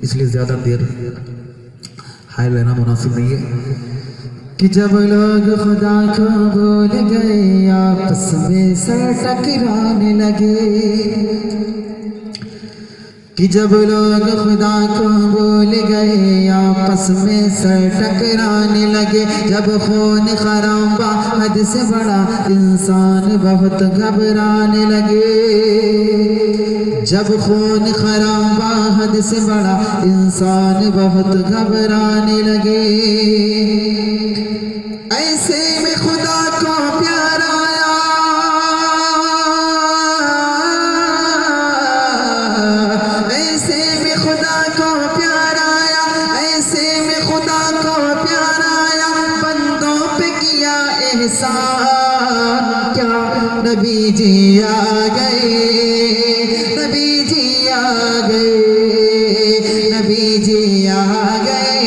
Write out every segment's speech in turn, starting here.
इसलिए ज़्यादा देर हाय लेना मुनासिब नहीं है कि जब लोग खुदा को भूल गए आपस में सर टकराने लगे, कि जब लोग खुदा को भूल गए आपस में सर टकराने लगे, जब खून खराबा हद से बड़ा इंसान बहुत घबराने लगे, जब खून खराबा हद से बड़ा इंसान बहुत घबराने लगे, ऐसे में खुदा को प्यार आया, ऐसे में खुदा को प्यार आया, ऐसे में खुदा को प्यार आया, बंदों पे किया एहसान, क्या नबी जी आ गए, नबी जी आ गए, नबी जी आ गए,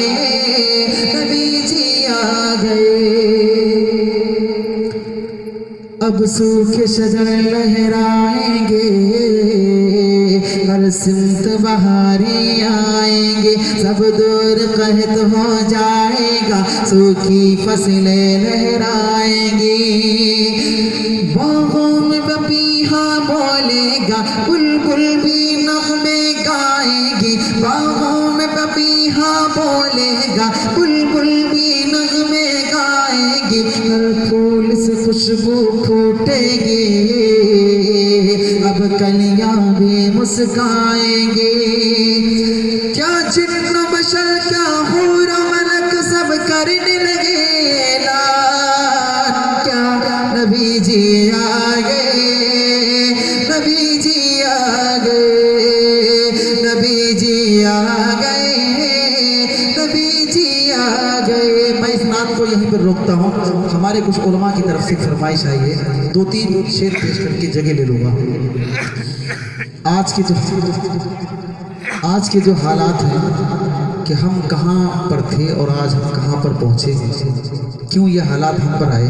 नबी जी आ गए। अब सूखे शजर लहराएंगे, हर सिमत बहारी आएंगे, सब दूर कहत हो जाएगा, सूखी फसलें लहराएंगी, बागों में पपीहा बोलेगा, बुलबुल भी नग़्मे गाएगी, बागों में पपीहा बोलेगा, बुलबुल भी नग़्मे गाएगी, हर फूल से खुशबू फूटेगी, अब कलियां भी मुस्काएंगी, क्या जिन्न बशर क्या हूर मलक सब करने लगे ऐलान, क्या नबी जी आ गए, नबी जी आ गए, नबी जी आ गए, नबी जी आ गए। मैं इस नात को यहीं पर रोकता हूँ, हमारे कुछ उलमा की तरफ से फरमाइश आई है, 2-3 शेर पेश करके जगह ले लूँगा। आज के जो हालात हैं कि हम कहाँ पर थे और आज हम कहाँ पर पहुँचे, क्यों ये हालात हम पर आए,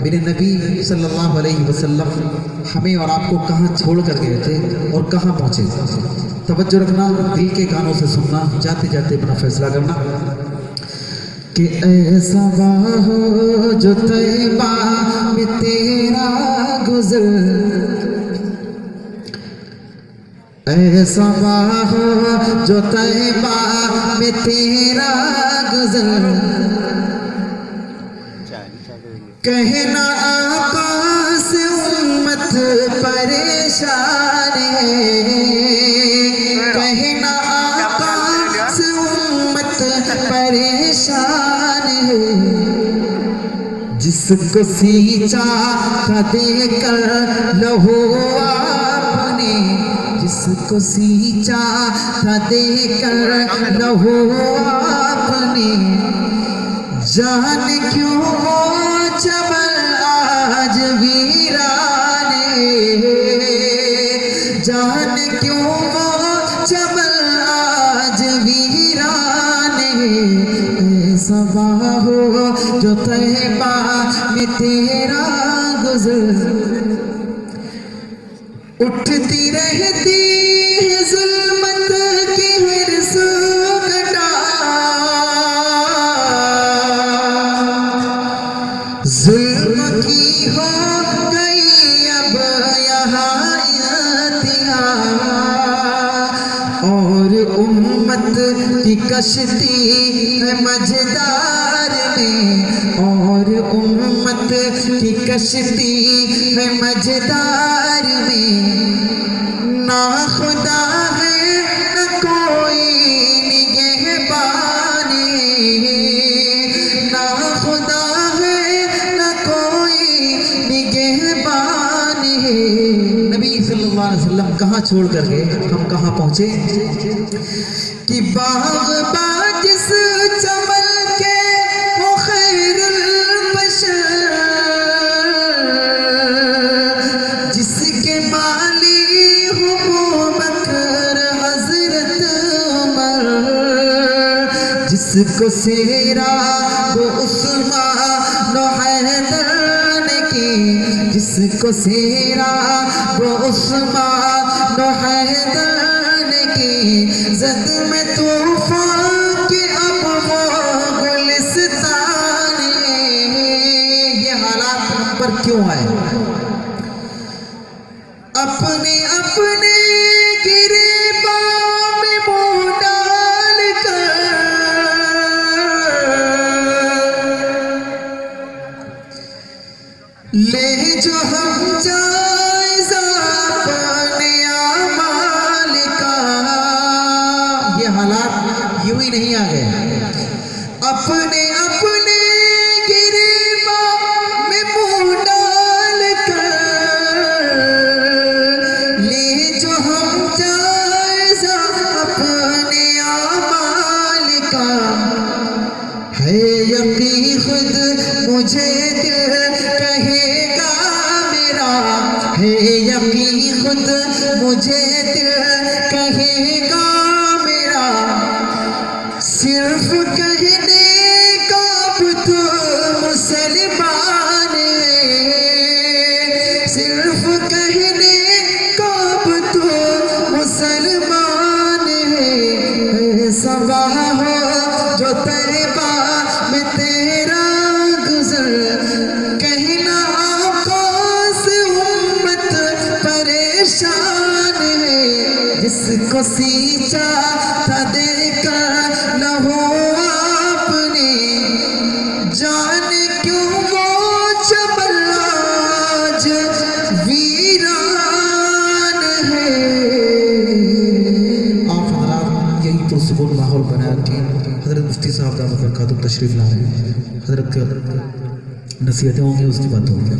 मेरे नबी सल्लल्लाहु अलैहि वसल्लम हमें और आपको कहाँ छोड़ कर गए थे और कहाँ पहुँचे। तवज्जो रखना, दिल के कानों से सुनना, जाते जाते अपना फैसला करना कि ऐसा हो जो तैबा में तेरा गुज़र, ऐसा हो जो तैबा में तेरा गुज़र, कहना आका से उम्मत परेशान है, कहना आका से उम्मत परेशान है, जिसको सींचा था देकर लहू आपने, जिसको सींचा था देकर लहू आपने, जाने क्यों वो चमन आज वीराने, जाने क्यों वो चमन आज वीराने, ऐसा हो जो तैबा में तेरा गुज़र, उठती रहती है ज़ुल्मत की हर सूखटा, ज़ुल्म की हो गई अब यहाँ इंतहा, और उम्मत की कश्ती है मझदार में, और उम्मत की कश्ती है मझदार में, ना खुदा है न कोई निगहबानी, ना खुदा है न कोई निगहबानी। नबी सल्लल्लाहु अलैहि वसल्लम कहाँ छोड़ कर गए, हम कहाँ पहुँचे, कि बाग़ जिस चमन के वो खैरुल बशर, जिसके माली हो बकर हज़रत उमर, जिसको सेरा वो उस्मान हैदर ने की, जिसको सेरा वो उस्मान हैदर ने की जद में तूफान के अब वो गुलिस्तान है। ये हालात हम पर क्यों आए? अपने अपने गिरेबान में मुंह डाल कर ले जो हम जायज़ा अपने आमाल का। ये हालात यूं ही नहीं आ गए। अपने अपने गिरेबान में मुंह डाल कर ले जो हम जायज़ा अपने आमाल का। है यकीन खुद मुझे दिल कहेगा मेरा, है यकीन खुद मुझे दिल कहेगा मेरा। सिर्फ कहने का तो मुसलमान है, सिर्फ कहने का तो मुसलमान है। सवाह हो जो तैबा में तेरा गुज़र, कहना आका से उम्मत परेशान है। जिसको सींचा था देखा लहू आपने, जाने क्यों वो चमन आज वीरान है। आप हज़रात यही तो सुकून माहौल बनाया कि हज़रत मुफ्ती साहब दामद बरकातुहू तशरीफ़ ला रहे हैं। हज़रत नसीहतें होंगी, उसकी बात होगी।